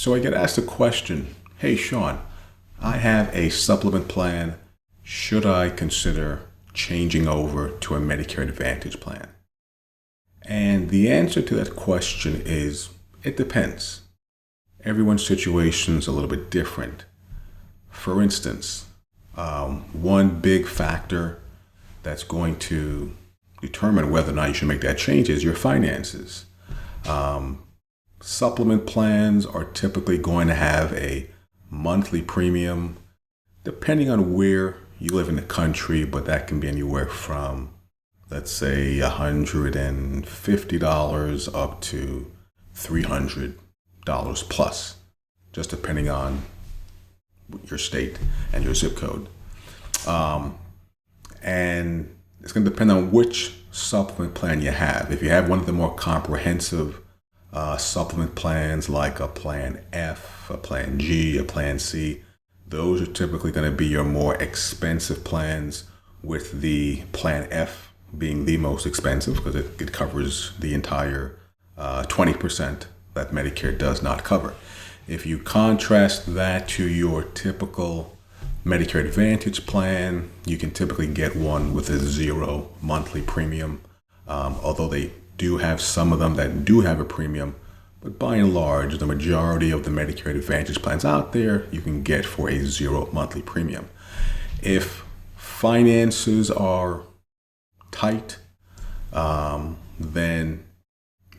So I get asked a question, hey Sean, I have a supplement plan. Should I consider changing over to a Medicare Advantage plan? And the answer to that question is, it depends. Everyone's situation is a little bit different. For instance, one big factor that's going to determine whether or not you should make that change is your finances. Supplement plans are typically going to have a monthly premium, depending on where you live in the country, but that can be anywhere from, let's say, $150 up to $300 plus, just depending on your state and your zip code. And it's going to depend on which supplement plan you have. If you have one of the more comprehensive supplement plans like a Plan F, a Plan G, a Plan C, those are typically going to be your more expensive plans, with the Plan F being the most expensive because it covers the entire 20% that Medicare does not cover. If you contrast that to your typical Medicare Advantage plan, you can typically get one with a zero monthly premium, although they do have some of them that do have a premium. But by and large, the majority of the Medicare Advantage plans out there, you can get for a zero monthly premium. If finances are tight, then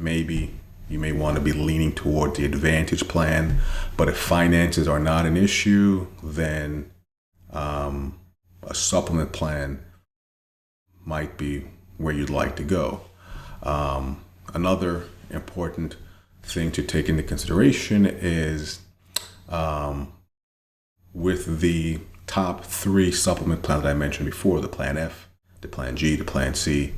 maybe you may want to be leaning toward the Advantage plan. But if finances are not an issue, then a supplement plan might be where you'd like to go. Another important thing to take into consideration is with the top three supplement plans that I mentioned before, the Plan F, the Plan G, the Plan C,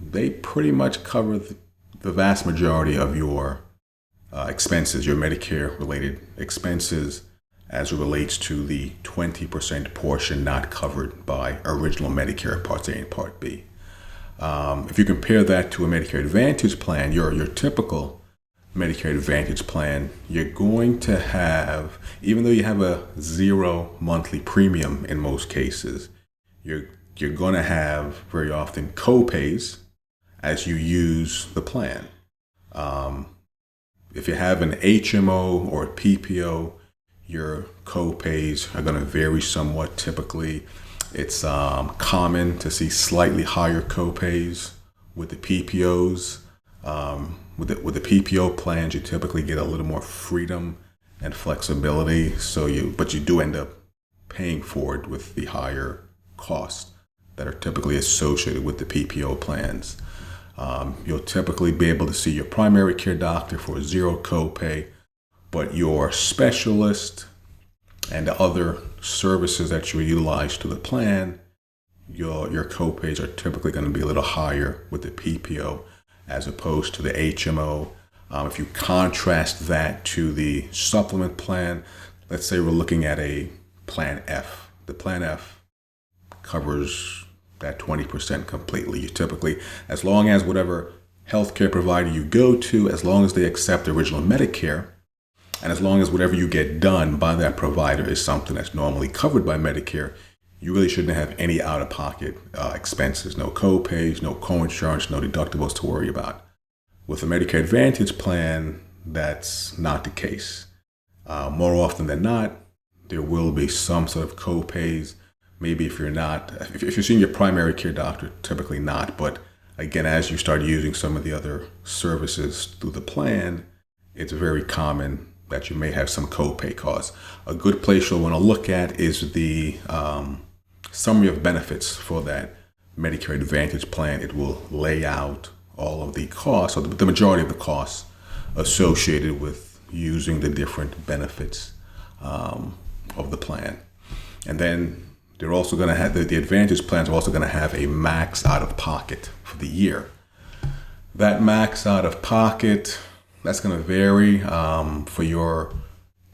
they pretty much cover the vast majority of your expenses, your Medicare related expenses, as it relates to the 20% portion not covered by original Medicare Part A and Part B. If you compare that to a Medicare Advantage plan, your typical Medicare Advantage plan, you're going to have, even though you have a zero monthly premium in most cases, you're going to have very often co-pays as you use the plan. If you have an HMO or a PPO, your co-pays are going to vary somewhat. Typically, it's common to see slightly higher co-pays with the PPOs. With the PPO plans, you typically get a little more freedom and flexibility. But you do end up paying for it with the higher costs that are typically associated with the PPO plans. You'll typically be able to see your primary care doctor for zero copay, but your specialist and the other services that you utilize to the plan, your copays are typically going to be a little higher with the PPO as opposed to the HMO. If you contrast that to the supplement plan, let's say we're looking at a Plan F. The Plan F covers that 20% completely. You typically, as long as whatever healthcare provider you go to, as long as they accept original Medicare, and as long as whatever you get done by that provider is something that's normally covered by Medicare, you really shouldn't have any out-of-pocket expenses, no co-pays, no co-insurance, no deductibles to worry about. With a Medicare Advantage plan, that's not the case. More often than not, there will be some sort of co-pays. Maybe if you're seeing your primary care doctor, typically not. But again, as you start using some of the other services through the plan, it's very common that you may have some copay costs. A good place you'll want to look at is the summary of benefits for that Medicare Advantage plan. It will lay out all of the costs, or the majority of the costs associated with using the different benefits of the plan. And then they're also going to have the Advantage plans are also going to have a max out of pocket for the year. That max out of pocket, that's going to vary. For your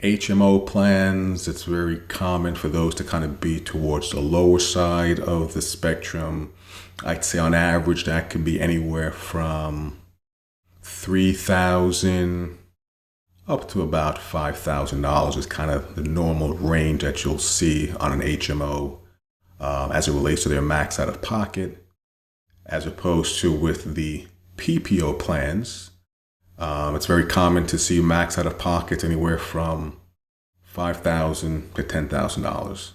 HMO plans, it's very common for those to kind of be towards the lower side of the spectrum. I'd say on average that could be anywhere from $3,000 up to about $5,000 is kind of the normal range that you'll see on an HMO as it relates to their max out of pocket, as opposed to with the PPO plans. It's very common to see max out of pockets anywhere from $5,000 to $10,000.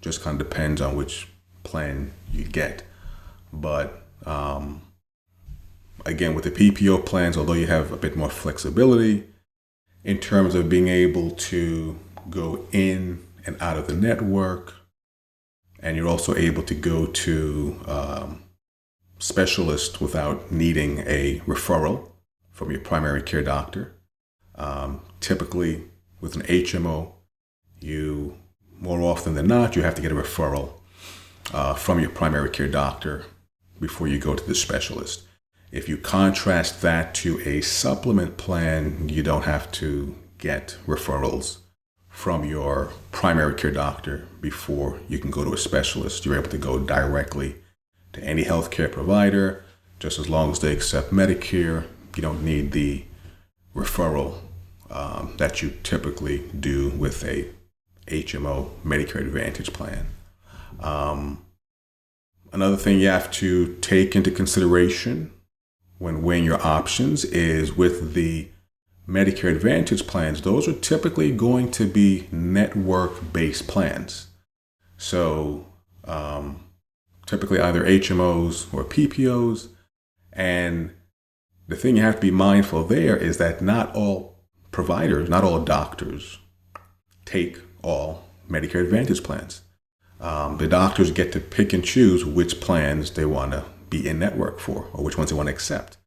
Just kind of depends on which plan you get. But again, with the PPO plans, although you have a bit more flexibility in terms of being able to go in and out of the network, and you're also able to go to specialists without needing a referral from your primary care doctor. Typically, with an HMO, you more often than not, you have to get a referral from your primary care doctor before you go to the specialist. If you contrast that to a supplement plan, you don't have to get referrals from your primary care doctor before you can go to a specialist. You're able to go directly to any healthcare provider, just as long as they accept Medicare. You don't need the referral that you typically do with a HMO Medicare Advantage plan. Another thing you have to take into consideration when weighing your options is with the Medicare Advantage plans, those are typically going to be network-based plans. So typically either HMOs or PPOs. And the thing you have to be mindful there is that not all providers, not all doctors take all Medicare Advantage plans. The doctors get to pick and choose which plans they want to be in network for, or which ones they want to accept.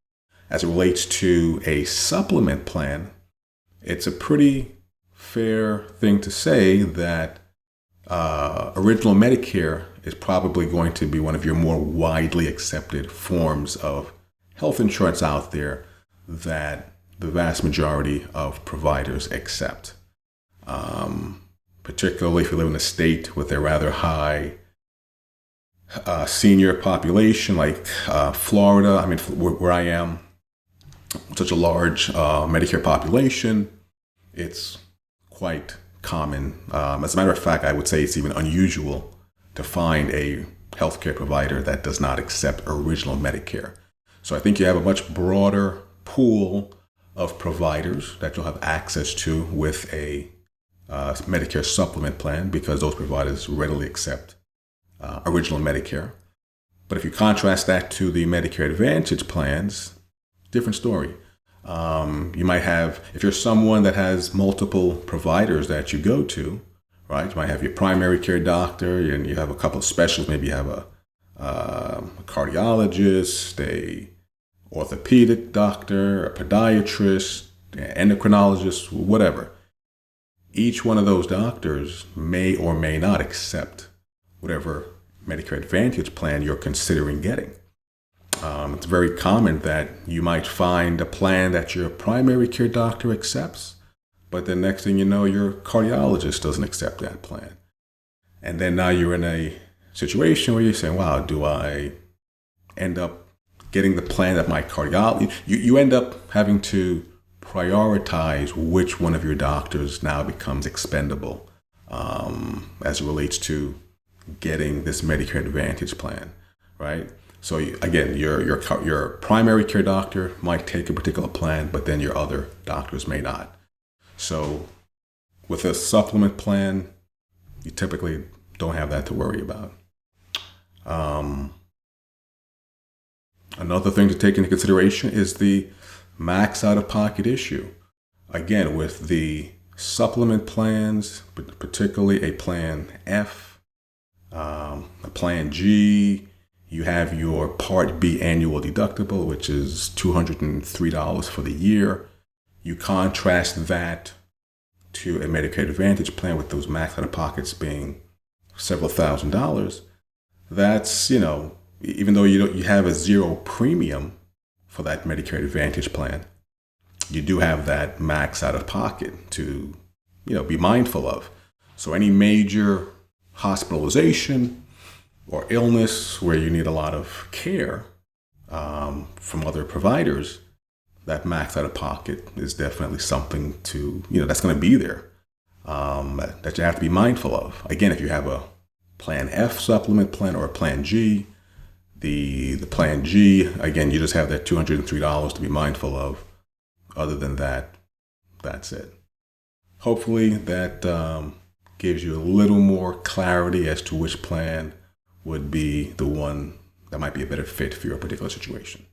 As it relates to a supplement plan, it's a pretty fair thing to say that original Medicare is probably going to be one of your more widely accepted forms of health insurance out there that the vast majority of providers accept. Particularly if you live in a state with a rather high senior population like Florida. I mean, where I am, such a large Medicare population, it's quite common. As a matter of fact, I would say it's even unusual to find a healthcare provider that does not accept original Medicare. So I think you have a much broader pool of providers that you'll have access to with a Medicare supplement plan, because those providers readily accept original Medicare. But if you contrast that to the Medicare Advantage plans, different story. You might have, if you're someone that has multiple providers that you go to, right? You might have your primary care doctor, and you have a couple of specialists. Maybe you have a cardiologist, a orthopedic doctor, a podiatrist, endocrinologist, whatever. Each one of those doctors may or may not accept whatever Medicare Advantage plan you're considering getting. It's very common that you might find a plan that your primary care doctor accepts, but the next thing you know, your cardiologist doesn't accept that plan. And then now you're in a situation where you're saying, wow, do I end up getting the plan that my cardiologist... You end up having to prioritize which one of your doctors now becomes expendable as it relates to getting this Medicare Advantage plan, right? So again, your primary care doctor might take a particular plan, but then your other doctors may not. So with a supplement plan, you typically don't have that to worry about. Another thing to take into consideration is the max out-of-pocket issue. Again, with the supplement plans, particularly a Plan F, a Plan G, you have your Part B annual deductible, which is $203 for the year. You contrast that to a Medicare Advantage plan with those max out-of-pockets being several $1,000s. That's, even though you have a zero premium for that Medicare Advantage plan, you do have that max out-of-pocket to, be mindful of. So any major hospitalization or illness where you need a lot of care from other providers, that max out of pocket is definitely something to, that's going to be there, that you have to be mindful of. Again, if you have a Plan F supplement plan or a Plan G, the Plan G, again, you just have that $203 to be mindful of. Other than that, that's it. Hopefully that gives you a little more clarity as to which plan would be the one that might be a better fit for your particular situation.